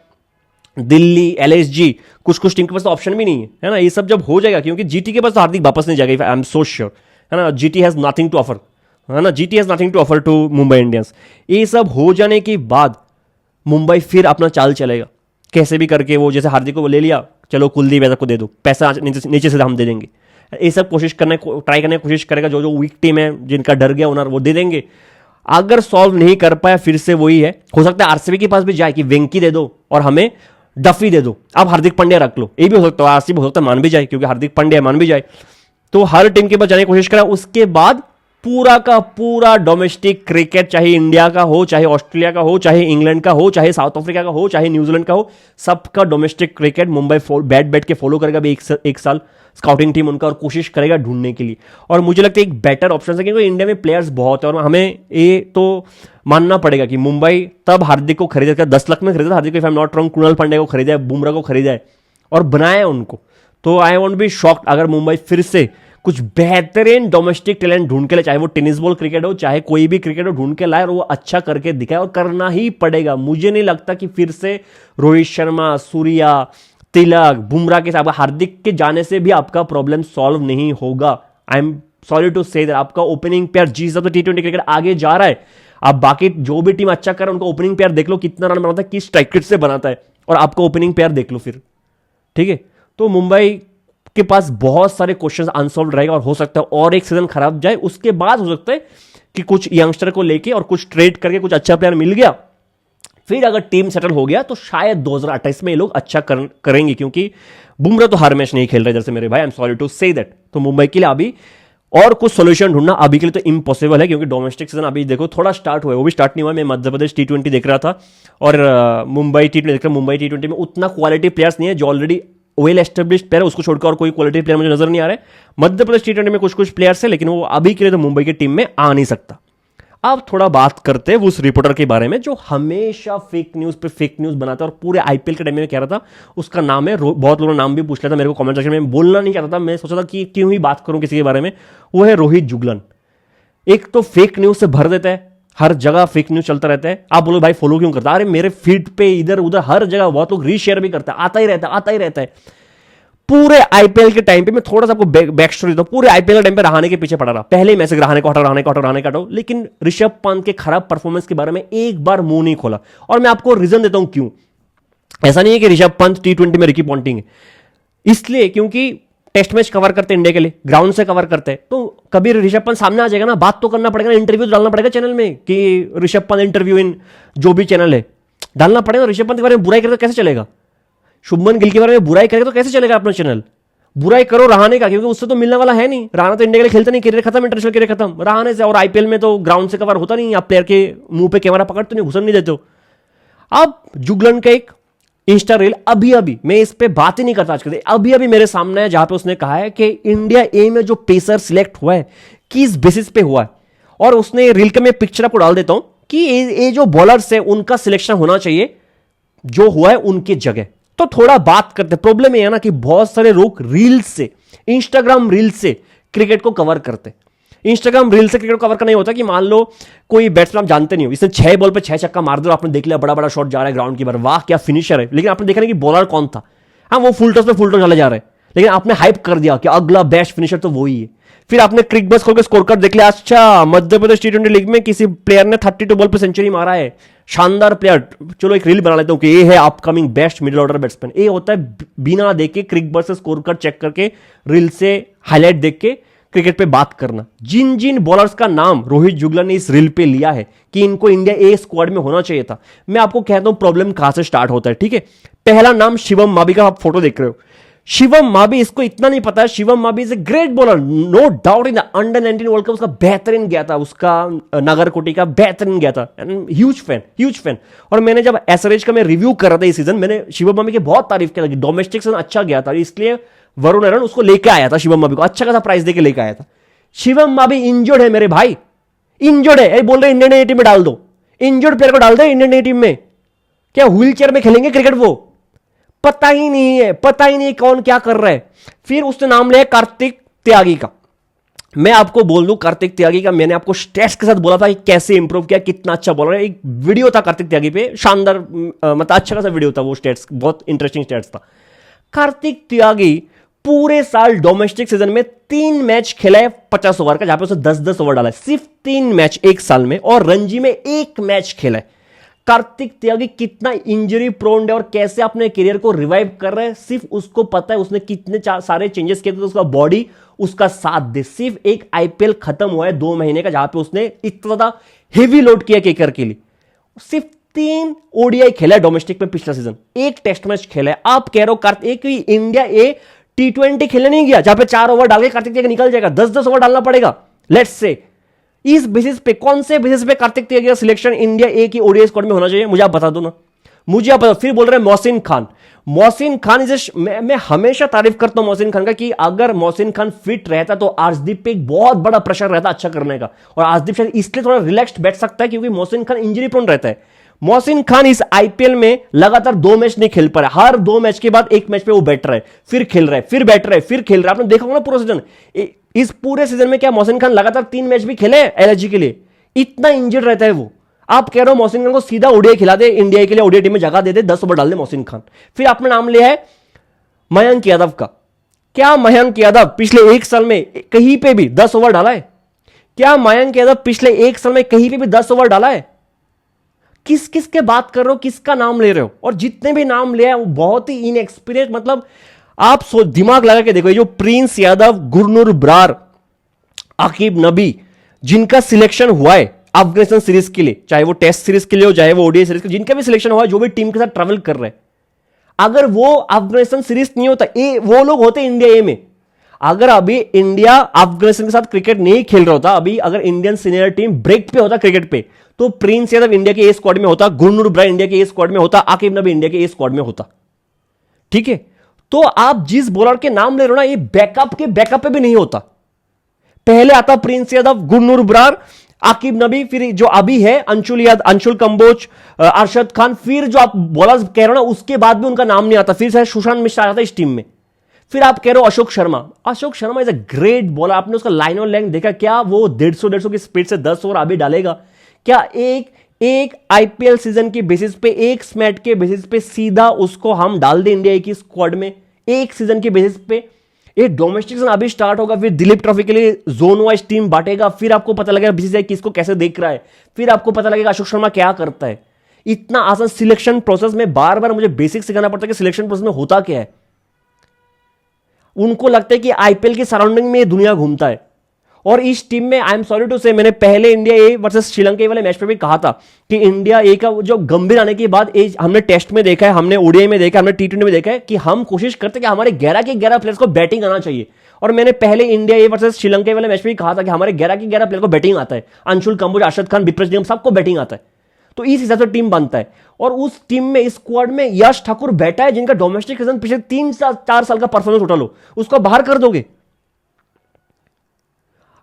दिल्ली, एलएसजी, कुछ टीम के पास तो ऑप्शन भी नहीं है ना। ये सब जब हो जाएगा, क्योंकि जीटी के पास तो हार्दिक वापस नहीं जाएगा, आई एम सो श्योर, है ना। GT has nothing to offer, है ना, GT has nothing to offer to Mumbai Indians. ये सब हो जाने के बाद मुंबई फिर अपना चाल चलेगा, कैसे भी करके। वो जैसे हार्दिक को ले लिया, चलो कुलदीप यादव को दे दो, पैसा नीचे से हम दे देंगे। ये सब कोशिश करने ट्राई करने की कोशिश करेगा। जो वीक टीम है, जिनका डर गया ओनर, वो दे देंगे। अगर सॉल्व नहीं कर पाया फिर से वही है, हो सकता है आरसीबी के पास भी जाए कि वेंकी दे दो और हमें डफी दे दो, अब हार्दिक पांड्या रख लो। ये भी हो सकता है, आरसीबी हो सकता है मान भी जाए, क्योंकि हार्दिक पांड्या मान भी जाए। तो हर टीम के पास जाने की कोशिश करा। उसके बाद पूरा का पूरा डोमेस्टिक क्रिकेट, चाहे इंडिया का हो, चाहे ऑस्ट्रेलिया का हो, चाहे इंग्लैंड का हो, चाहे साउथ अफ्रीका का हो, चाहे न्यूजीलैंड का हो, सबका डोमेस्टिक क्रिकेट मुंबई बैठ के फॉलो करेगा भी एक साल स्काउटिंग टीम उनका, और कोशिश करेगा ढूंढने के लिए। और मुझे लगता है एक बेटर ऑप्शन है, क्योंकि इंडिया में प्लेयर्स बहुत है और हमें ये तो मानना पड़ेगा कि मुंबई तब हार्दिक को खरीदा, 10 लाख में खरीदा हार्दिक को, if I am not wrong, Krunal Pandya को खरीदा है, बुमराह को खरीदा है और बनाया है उनको। तो आई वॉन्ट बी शॉक्ड अगर मुंबई फिर से कुछ बेहतरीन डोमेस्टिक टैलेंट ढूंढ के लाए, चाहे वो टेनिस बॉल क्रिकेट हो, चाहे कोई भी क्रिकेट हो, ढूंढ के लाए और वो अच्छा करके दिखाए, और करना ही पड़ेगा। मुझे नहीं लगता कि फिर से रोहित शर्मा, सूर्या, तिलक, बुमराह के साथ हार्दिक के जाने से भी आपका प्रॉब्लम सॉल्व नहीं होगा। I am sorry to say that. आपका ओपनिंग पेयर जिस हिसाब से T20 क्रिकेट आगे जा रहा है, आप बाकी जो भी टीम अच्छा कर रहा है उनका ओपनिंग पेयर देख लो, कितना रन बनाता है, किस स्ट्राइक रेट से बनाता है, और आपका ओपनिंग पेयर देख लो फिर, ठीक है। तो मुंबई के पास बहुत सारे क्वेश्चंस अनसॉल्व रहेगा, और हो सकता है और एक सीजन खराब जाए, उसके बाद हो सकता है कि कुछ यंगस्टर को लेके और कुछ ट्रेड करके कुछ अच्छा प्लेयर मिल गया, फिर अगर टीम सेटल हो गया तो शायद 2028 में ये लोग अच्छा करेंगे, क्योंकि बुमराह तो हर मैच नहीं खेल रहे जैसे मेरे भाई, I am sorry to say that. तो मुंबई के लिए अभी और कुछ सोल्यूशन ढूंढना अभी के लिए तो इम्पॉसिबल है, क्योंकि डोमेस्टिक सीजन अभी देखो थोड़ा स्टार्ट हुआ है, वो भी स्टार्ट नहीं हुआ। मैं मध्य प्रदेश T20 देख रहा था और मुंबई T20 देख रहा। मुंबई T20 में उतना क्वालिटी प्लेयर्स नहीं है, जो ऑलरेडी वेल एस्टेब्लिश्ड प्लेयर है उसको छोड़कर और कोई क्वालिटी प्लेयर मुझे नजर नहीं आ रहा है। मध्य प्रदेश T20 में कुछ कुछ प्लेयर्स है, लेकिन वो अभी के लिए तो मुंबई की टीम में आ नहीं सकता। अब थोड़ा बात करते हैं उस रिपोर्टर के बारे में जो हमेशा फेक न्यूज पे फेक न्यूज बनाता है, और पूरे IPL के टाइम में कह रहा था। उसका नाम है, बहुत लोगों ने नाम भी पूछ लिया था मेरे को कमेंट सेक्शन में, बोलना नहीं चाहता था, मैं सोचा था कि क्यों ही बात करूं किसी के बारे में। वो है रोहित जुगलन। एक तो फेक न्यूज से भर देता है, हर जगह फेक न्यूज चलता रहता है। आप बोलो भाई फॉलो क्यों करता है? अरे मेरे फीड पे इधर उधर हर जगह बहुत लोग रीशेयर भी करता है, आता ही रहता है, आता ही रहता है। पूरे IPL के टाइम पे मैं थोड़ा सा आपको बैक स्टोरी दूं, पूरे IPL के टाइम पे रहाणे के पीछे पड़ा रहा, पहले ही मैसेज रहाणे को हटाओ, रहाणे को हटाओ, रहाणे को हटाओ, लेकिन ऋषभ पंत के खराब परफॉर्मेंस के बारे में एक बार मुंह नहीं खोला। और मैं आपको रीजन देता हूं क्यों। ऐसा नहीं है कि ऋषभ पंत T20 में रिकी पॉन्टिंग है, इसलिए क्योंकि टेस्ट मैच कवर करते हैं इंडिया के लिए, ग्राउंड से कवर करते हैं, तो कभी ऋषभ पंत सामने आ जाएगा ना, बात तो करना पड़ेगा ना, इंटरव्यू डालना पड़ेगा चैनल में कि ऋषभ पंत इंटरव्यू इन जो भी चैनल है डालना पड़ेगा। ऋषभ पंत के बारे में बुराई करेगा तो कैसे चलेगा? शुभमन गिल के बारे में बुराई करेगा तो कैसे चलेगा अपना चैनल? बुराई करो रहाणे का, क्योंकि उससे तो मिलने वाला है नहीं। रहाणे तो इंडिया के लिए खेलता नहीं, करियर खत्म, इंटरनेशनल करियर खत्म रहाणे से। और IPL में तो ग्राउंड से कवर होता नहीं, आप प्लेयर के मुंह पे कैमरा पकड़ते नहीं, घुसन नहीं देते हो। अब जुगलन का एक इंस्टा रील अभी मैं इस पे बात ही नहीं करता आज के, अभी मेरे सामने है, जहां पे उसने कहा है कि इंडिया ए में जो पेसर सिलेक्ट हुआ है किस बेसिस पे हुआ है, और उसने रील का मैं पिक्चर आपको डाल देता हूं कि ये जो बॉलर्स है उनका सिलेक्शन होना चाहिए जो हुआ है उनकी जगह। तो थोड़ा बात करते। प्रॉब्लम ये है ना कि बहुत सारे लोग रील्स से, इंस्टाग्राम रील से क्रिकेट को कवर करते। इंस्टाग्राम रील से क्रिकेट को कवर करना ये होता है कि मान लो कोई बैट्समैन आप जानते नहीं हो, इसने 6 बॉल पे 6 छक्का मार दिया, आपने देख लिया बड़ा बड़ा शॉट जा रहा है ग्राउंड की बार, वाह क्या फिनिशर है, लेकिन आपने देखा नहीं कि बॉलर कौन था। हाँ वो फुल टॉस पे फुल टॉस चले जा रहे हैं, लेकिन आपने हाइप कर दिया कि अगला बेस्ट फिनिशर तो वही है। फिर आपने क्रिक बस खोल के स्कोर कार्ड देख लिया, अच्छा मध्य प्रदेश T20 लीग में किसी प्लेयर ने 32 बॉल पे सेंचुरी मारा है, शानदार प्लेयर, चलो एक रील बना लेता हूं कि ये है upcoming best middle order batsman. ये होता है बिना देख के क्रिक बस से स्कोर कार्ड चेक करके रील से हाईलाइट देख के क्रिकेट पे बात करना। जिन जिन बॉलर्स का नाम रोहित जुगलन ने इस रील पे लिया है कि इनको इंडिया ए स्क्वाड में होना चाहिए था, मैं आपको कहता हूं प्रॉब्लम कहां से स्टार्ट होता है। ठीक है, पहला नाम शिवम मावी का, आप फोटो देख रहे हो। शिवम मावी, इसको इतना नहीं पता है, Shivam Mavi is a great bowler, no doubt. In the under 19 world cup उसका बेहतरीन गया था, उसका नागरकोटी का बेहतरीन गया था। Huge fan. और मैंने जब एसआरएच का मैं रिव्यू कर रहा था इस सीजन, मैंने शिवम मावी की बहुत तारीफ किया था, डोमेस्टिक सीजन अच्छा गया था, इसलिए वरुण अरन उसको लेके आया था, शिवम मावी को अच्छा खासा प्राइस देके लेके आया था। शिवम मावी इंजर्ड है मेरे भाई, इंजर्ड है। बोल रहे इंडियन ए टीम में डाल दो, इंजर्ड प्लेयर को डाल दे इंडियन ए टीम में, क्या व्हील चेयर में खेलेंगे क्रिकेट? वो पता ही नहीं कौन क्या कर रहा है। फिर उसने नाम लिया कार्तिक त्यागी का। मैं आपको बोल दूं कार्तिक त्यागी का, मैंने आपको स्टैट्स के साथ बोला था कि कैसे इंप्रूव किया, कितना अच्छा बॉलर है। एक वीडियो था कार्तिक त्यागी पे, शानदार, मतलब अच्छा खासा वीडियो था वो, स्टैट्स बहुत इंटरेस्टिंग स्टैट्स था। कार्तिक त्यागी पूरे साल डोमेस्टिक सीजन में 3 मैच खेला है 50 ओवर का, जहां पे उसने 10-10 ओवर डाला है, सिर्फ 3 मैच एक साल में, और रणजी में 1 मैच खेला है। कार्तिक त्यागी कितना इंजरी प्रोन्ड है और कैसे अपने करियर को रिवाइव कर रहा है, सिर्फ उसको पता है। उसने कितने सारे चेंजेस किए थे तो उसका बॉडी उसका साथ दे। सिर्फ एक IPL खत्म हुआ है 2 महीने का, जहां पे उसने इतना ज्यादा हेवी लोड किया केकर के लिए। सिर्फ 3 ODI खेला है डोमेस्टिक में पिछला सीजन, 1 टेस्ट मैच खेला है। आप कह रहे हो कार्तिक इंडिया ए T20 खेलने नहीं गया, जहां पे 4 ओवर डाल के कार्तिक त्यागी निकल जाएगा, 10-10 ओवर डालना पड़ेगा। लेट्स से इस बेसिस पे, कौन से बेसिस पे कार्तिक त्यागी का सिलेक्शन इंडिया ए की ODI स्क्वाड में होना चाहिए, मुझे आप बता दो ना, मुझे आप बता। फिर बोल रहे हैं मोहसिन खान इज, मैं हमेशा तारीफ करता हूं मोहसिन खान का कि अगर मोहसिन खान फिट रहता तो आर्शदीप पे एक बहुत बड़ा प्रेशर रहता अच्छा करने का, और आर्शदीप शायद इसलिए थोड़ा रिलैक्स्ड बैठ सकता है क्योंकि मोहसिन खान इंजरी प्रोन रहता है। मोहसिन खान इस IPL में लगातार 2 मैच नहीं खेल पा रहा, हर 2 मैच के बाद 1 मैच पे वो बैठ रहा है, फिर खेल रहा है, फिर बैठ रहा है, फिर खेल रहा है। आपने देखा होगा ना पूरा सीजन, इस पूरे सीजन में क्या मोहसिन खान लगातार 3 मैच भी खेले एलएसजी के लिए? इतना इंजर्ड रहता है वो। आप कह रहे हो मोहसिन खान को सीधा ओडीआई खिला दे, इंडिया के लिए ओडीआई टीम में जगह दे दे, 10 ओवर डाल दे मोहसिन खान। फिर आपने नाम लिया है मयंक यादव का। क्या मयंक यादव पिछले 1 साल में कहीं पे भी 10 ओवर डाला है? क्या मयंक यादव पिछले 1 साल में कहीं पे भी 10 ओवर डाला है? किस किस के बात कर रहे हो, किसका नाम ले रहे हो? और जितने भी नाम लिया है वो बहुत ही इनएक्सपीरियंस, मतलब आप दिमाग लगा के देखो, ये जो प्रिंस यादव, गुरनूर ब्रार, आकिब नबी, जिनका सिलेक्शन हुआ है अफगानिस्तान सीरीज के लिए, चाहे वो टेस्ट सीरीज के लिए हो चाहे वो ओडीआई सीरीज के लिए, जिनका भी सिलेक्शन हुआ है, जो भी टीम के साथ ट्रैवल कर रहे हैं, अगर वो अफगानिस्तान सीरीज नहीं होता, वो लोग होते इंडिया ए में। अगर अभी इंडिया अफगानिस्तान के साथ क्रिकेट नहीं खेल रहा होता, अभी अगर इंडियन सीनियर टीम ब्रेक पे होता क्रिकेट पे, तो प्रिंस यादव इंडिया के ए स्क्वाड में होता, गुरनूर ब्रार इंडिया के ए स्क्वाड में होता, आकिब नबी इंडिया के ए स्क्वाड में होता। ठीक है, तो आप जिस बॉलर के नाम ले रहे हो ना, ये बैकअप के बैकअप पे भी नहीं होता। पहले आता प्रिंस यादव, गुरनूर ब्रार, आकिब नबी, फिर जो अभी है अंशुल कंबोज, अरशद खान, फिर जो आप बॉलर्स कह रहे हो ना, उसके बाद भी उनका नाम नहीं आता। फिर शायद सुशांत मिश्रा आता इस टीम में। फिर आप कह रहे हो Ashok Sharma. Ashok Sharma is a great bowler. आपने उसका लाइन और लेंथ देखा? क्या वो 150 की स्पीड से 10 ओवर अभी डालेगा? क्या एक आईपीएल सीजन की बेसिस पे, एक स्मैट के बेसिस पे सीधा उसको हम डाल दें इंडिया की स्क्वाड में, एक सीजन के बेसिस पे? ये डोमेस्टिक सीजन अभी स्टार्ट होगा, फिर दिलीप ट्रॉफी के लिए जोन वाइज टीम बांटेगा, फिर आपको पता लगेगा बीसीसीआई किसको कैसे देख रहा है, फिर आपको पता लगेगा अशोक शर्मा क्या करता है। इतना आसान सिलेक्शन प्रोसेस में बार बार मुझे बेसिक सिखाना पड़ता है कि सिलेक्शन प्रोसेस में होता क्या है। उनको लगता है कि आईपीएल की सराउंडिंग में दुनिया घूमता है। और इस टीम में आई एम सॉरी टू से, मैंने पहले इंडिया ए वर्सेस श्रीलंका वाले मैच पे भी कहा था कि इंडिया ए का जो गंभीर आने के बाद, हमने टेस्ट में देखा है, हमने ओडीआई में देखा है, हमने टी20 में देखा है कि हम कोशिश करते कि हमारे 11 के 11 प्लेयर्स को बैटिंग आना चाहिए। और मैंने पहले इंडिया ए वर्सेस श्रीलंका वाले मैच में भी कहा था कि हमारे 11 के 11 प्लेयर को बैटिंग आता है। अंशुल कंबोज, अरशद खान, विप्रेश निगम, सबको बैटिंग आता है। तो इस हिसाब से टीम बनता है। और उस टीम में, इस स्क्वाड में यश ठाकुर बैठा है, जिनका डोमेस्टिक सीजन पिछले 3-4 साल का परफॉर्मेंस उठा लो, उसको बाहर कर दोगे?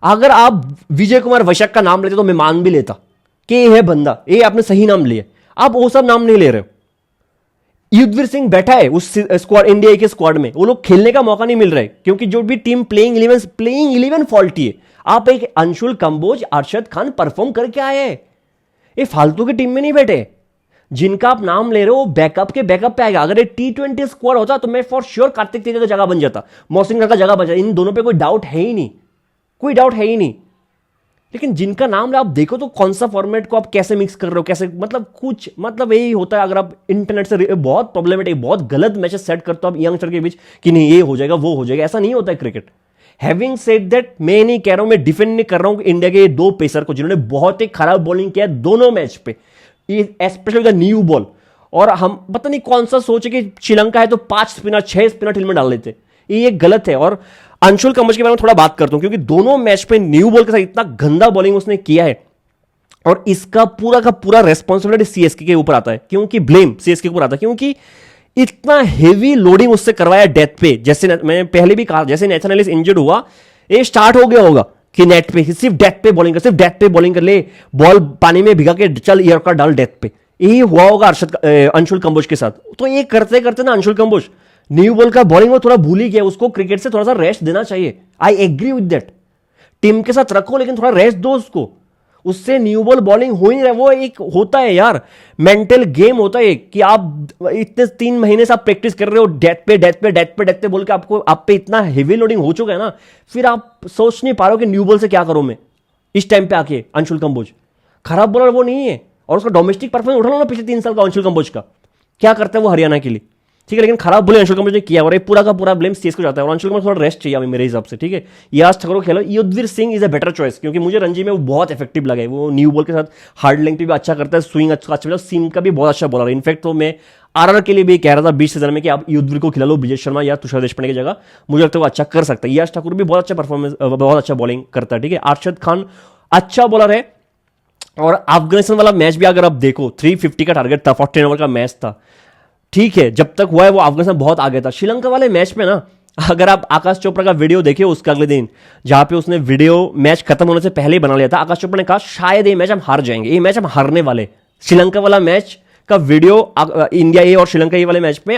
अगर आप विजय कुमार वैशाख का नाम लेते तो मैं मान भी लेता कि ये है बंदा, ये आपने सही नाम लिया। आप वो सब नाम नहीं ले रहे हो। युद्धवीर सिंह बैठा है उस स्क्वाड, इंडिया के स्क्वाड में, वो लोग खेलने का मौका नहीं मिल रहा है क्योंकि जो भी टीम प्लेइंग 11 फॉल्टी है। आप एक अंशुल कंबोज, अरशद खान परफॉर्म करके आए हैं, ये फालतू की टीम में नहीं बैठे। जिनका आप नाम ले रहे हो बैकअप के बैकअप पे आएगा। अगर ये टी20 स्क्वाड होता तो मैं फॉर श्योर कार्तिक तेजा का जगह बन जाता, मोहसिन खान का जगह बन जाता। इन दोनों पे कोई डाउट है ही नहीं, कोई डाउट है ही नहीं। लेकिन जिनका नाम ले, आप देखो तो कौन सा फॉर्मेट को आप कैसे मिक्स कर रहे हो, कैसे, मतलब कुछ, मतलब यही होता है। अगर आप इंटरनेट से बहुत प्रॉब्लमेटिक, बहुत गलत मैचेस सेट करते हो आप यंगस्टर के बीच कि नहीं ये हो जाएगा वो हो जाएगा, ऐसा नहीं होता है क्रिकेट। हैविंग सेड दैट, मैं नहीं कह रहा हूं, मैं डिफेंड नहीं कर रहा हूं कि इंडिया के 2 पेसर को जिन्होंने बहुत ही खराब बॉलिंग किया दोनों मैच पे, स्पेशली द न्यू बॉल। और हम पता नहीं कौन सा सोचे कि श्रीलंका है तो 5 स्पिनर 6 स्पिनर टीम में डाल लेते, ये गलत है। और अंशुल कंबोज के बारे में थोड़ा बात करता हूं क्योंकि दोनों मैच पे न्यू बॉल के साथ इतना गंदा बॉलिंग उसने किया है और इसका पूरा का पूरा रेस्पॉन्सिबिलिटी सीएसके के ऊपर आता है, क्योंकि ब्लेम सीएसके के ऊपर आता है, क्योंकि इतना हेवी लोडिंग उससे करवाया डेथ पे। जैसे मैंने पहले भी कहा, जैसे नेथन एलिस इंजर्ड हुआ, ये स्टार्ट हो गया होगा कि नेट पे सिर्फ डेथ पे बॉलिंग कर, सिर्फ डेथ पे बॉलिंग कर, ले बॉल पानी में भिगा के चल ईयरकॉर्ड डाल डेथ पे। यही हुआ होगा अंशुल कंबोज के साथ। तो ये करते करते ना अंशुल कंबोज न्यू बॉल का बॉलिंग वो थोड़ा भूल ही गया, उसको क्रिकेट से थोड़ा सा रेस्ट देना चाहिए। I agree with that, team के साथ रखो लेकिन थोड़ा रेस्ट दो उसको, उससे न्यू बॉल बॉलिंग हो ही नहीं रहा। वो एक होता है यार, मेंटल गेम होता है कि आप इतने 3 महीने से आप प्रैक्टिस कर रहे हो डेथ पे डेथ पे डेथ पे डेथ पे बोल के, आपको आप पे इतना हेवी लोडिंग हो चुका है ना, फिर आप सोच नहीं पा रहे हो कि न्यू बॉल से क्या करूं मैं इस टाइम पे आके। अंशुल कंबोज खराब बॉलर वो नहीं है, और उसका डोमेस्टिक परफॉर्मेंस उठा लो ना पिछले 3 साल का अंशुल कंबोज का, क्या करता है वो हरियाणा के लिए, ठीक है। लेकिन खराब बोले अंशुल कंबोज ने किया और ये पूरा का पूरा ब्लेम सीएस को जाता है। और अंशुल कंबोज थोड़ा रेस्ट चाहिए अभी मेरे हिसाब से, ठीक है। यश ठाकुर को खेलो, Yudhvir Singh is a better choice, क्योंकि मुझे रणजी में वो बहुत इफेक्टिव लगा है। वो न्यू बॉल के साथ हार्ड लेंथ भी अच्छा करता है, स्विंग अच्छा, सीम का भी बहुत अच्छा बॉलर है। इनफैक्ट तो मैं आरआर के लिए भी कह रहा था 20 सीजन में कि आप युद्धवीर को खिला लो ब्रिजेश शर्मा या तुषार देशपांडे की जगह, मुझे लगता है वो अच्छा कर सकता है। यश ठाकुर भी बहुत अच्छा परफॉर्मेंस, बहुत अच्छा बॉलिंग करता है, ठीक है। अरशद खान अच्छा बॉलर है। और अफगानिस्तान वाला मैच भी अगर आप देखो 350 का टारगेट था, 14 ओवर का मैच था, ठीक है। जब तक हुआ है वो अफगानिस्तान बहुत आगे था। श्रीलंका वाले मैच में ना, अगर आप आकाश चोपड़ा का वीडियो देखिए उसका अगले दिन, जहां पे उसने वीडियो मैच खत्म होने से पहले ही बना लिया था, आकाश चोपड़ा ने कहा शायद ये मैच हम हार जाएंगे, ये मैच हम हारने वाले। श्रीलंका वाला मैच का वीडियो इंडिया ए और श्रीलंका ए वाले मैच में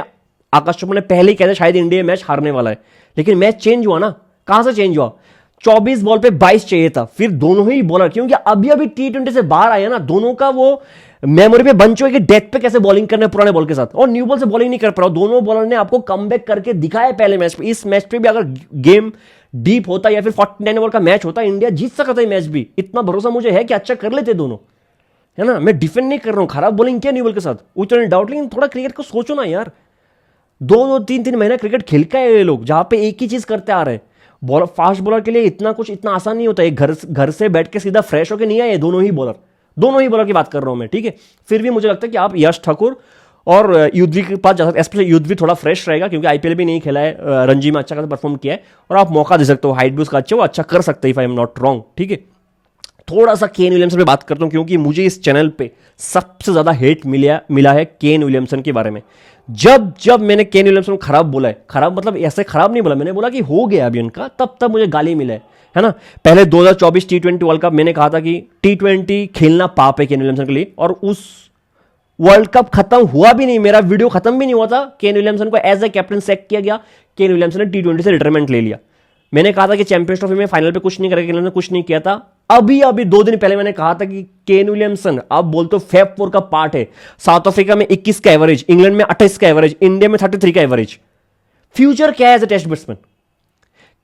आकाश चोपड़ा ने पहले ही कहते शायद इंडिया मैच हारने वाला है। लेकिन मैच चेंज हुआ ना, कहां से चेंज हुआ? 24 बॉल पे 22 चाहिए था, फिर दोनों ही बॉलर, क्योंकि अभी अभी T20 से बाहर आया ना, दोनों का वो मेमोरी पे बन चुका है कि डेथ पे कैसे बॉलिंग करना है पुराने बॉल के साथ, और न्यू बॉल से बॉलिंग नहीं कर पा रहा। दोनों बॉलर ने आपको कमबैक करके दिखाया पहले मैच पे। इस मैच पे भी अगर गेम डीप होता या फिर 49 ओवर का मैच होता, इंडिया जीत सकता था मैच भी। इतना भरोसा मुझे है कि अच्छा कर लेते दोनों, है ना। मैं डिफेंड नहीं कर रहा हूं, खराब बॉलिंग किया न्यू बॉल के साथ, उतना डाउट, लेकिन थोड़ा क्रिकेट को सोचो ना यार। 2-3 महीना क्रिकेट खेल का है ये लोग, जहां पे एक ही चीज करते आ रहे हैं। बॉलर, फास्ट बॉलर के लिए इतना आसान नहीं होता है। घर से बैठ के सीधा फ्रेश होकर नहीं आए दोनों ही बॉलर की बात कर रहा हूं मैं, ठीक है। फिर भी मुझे लगता है कि आप यश ठाकुर और युद्धवी के पास जा सकते, स्पेशली युद्धवी थोड़ा फ्रेश रहेगा क्योंकि आईपीएल भी नहीं खेला है, रणजी में अच्छा खासा परफॉर्म किया है, और आप मौका दे सकते हो। हाइट भी उसका अच्छा, वो अच्छा कर सकते हैं, if I am not wrong, ठीक है। थोड़ा सा केन विलियमसन पे बात करता हूं, क्योंकि मुझे इस चैनल पे सबसे ज्यादा हेट मिला है केन विलियमसन के बारे में। जब मैंने केन विलियमसन को खराब बोला है, खराब मतलब ऐसे खराब नहीं बोला, मैंने बोला कि हो गया अभी उनका, तब मुझे गाली मिला है ना। पहले 2024 T20 वर्ल्ड कप मैंने कहा था कि T20 खेलना पाप है केन विलियमसन के लिए, और उस वर्ल्ड कप खत्म हुआ भी नहीं, मेरा वीडियो खत्म भी नहीं हुआ था, केन विलियमसन को एज ए कैप्टन सेलेक्ट किया गया, केन विलियमसन ने T20 से रिटायरमेंट ले लिया। मैंने कहा था कि चैंपियंस ट्रॉफी में फाइनल पे कुछ नहीं करेगा, केन कुछ नहीं किया था। अभी 2 दिन पहले मैंने कहा था कि केन विलियमसन अब बोलते फैब 4 का पार्ट है। साउथ अफ्रीका में 21 का एवरेज, इंग्लैंड में 28 का एवरेज, इंडिया में 33 का एवरेज। फ्यूचर क्या है एज ए टेस्ट बैट्समैन?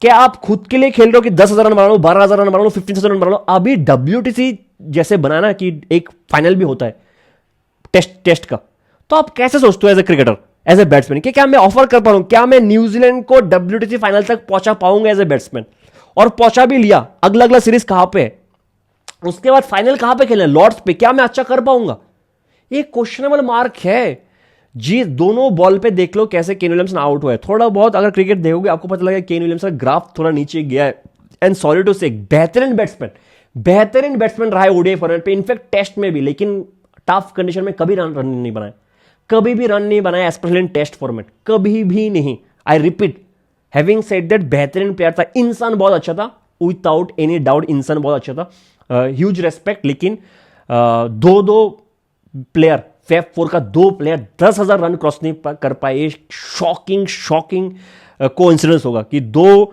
क्या आप खुद के लिए खेल रहे हो कि 10,000 रन बना लो, 12,000 रन बना लो, 15,000 रन बना लो? अभी WTC जैसे बनाना कि एक फाइनल भी होता है टेस्ट का, तो आप कैसे सोचते हो as a cricketer, as a batsman कि क्या मैं ऑफर कर पा रहा हूं, क्या मैं न्यूजीलैंड को WTC फाइनल तक पहुंचा पाऊंगा एज ए बैट्समैन? और पहुंचा भी लिया। अगला सीरीज कहां पे है, उसके बाद फाइनल कहां पे खेलना है, लॉर्ड्स पे, क्या मैं अच्छा कर पाऊंगा? ये क्वेश्चनेबल मार्क है जी। दोनों बॉल पे देख लो कैसे केन विलियमसन आउट हुआ है। थोड़ा बहुत अगर क्रिकेट देखोगे आपको पता लगेगा केन विलियमसन का ग्राफ थोड़ा नीचे गया है। एंड सॉरी टू से, बेहतरीन बैट्समैन रहा है ओडीआई फॉर्मेट पे, इनफैक्ट टेस्ट में भी, लेकिन टफ कंडीशन में कभी रन नहीं बनाए, कभी भी रन नहीं बनाया, स्पेशली इन टेस्ट फॉर्मेट, कभी भी नहीं। I repeat, having said that, बेहतरीन प्लेयर था, इंसान बहुत अच्छा था, विदाउट एनी डाउट इंसान बहुत अच्छा था, ह्यूज रेस्पेक्ट। लेकिन दो प्लेयर, फैब 4 का 2 प्लेयर 10,000 रन क्रॉस नहीं कर पाए। शॉकिंग कोइंसिडेंस होगा कि 2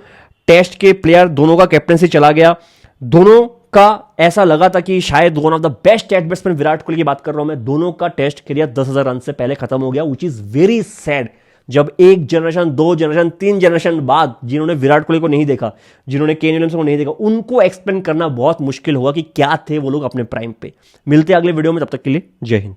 टेस्ट के प्लेयर, दोनों का कैप्टनसी चला गया, दोनों का ऐसा लगा था कि शायद one of the best test batsman, Virat Kohli की बात कर रहा हूं मैं, दोनों का टेस्ट करियर 10,000 रन से पहले खत्म हो गया, विच इज वेरी सैड। जब एक जनरेशन, 2 जनरेशन, 3 जनरेशन बाद जिन्होंने विराट कोहली को नहीं देखा, जिन्होंने केन विलियमसन को नहीं देखा, उनको एक्सप्लेन करना बहुत मुश्किल होगा कि क्या थे वो लोग अपने प्राइम पे। मिलते हैं अगले वीडियो में, तब तक के लिए जय हिंद।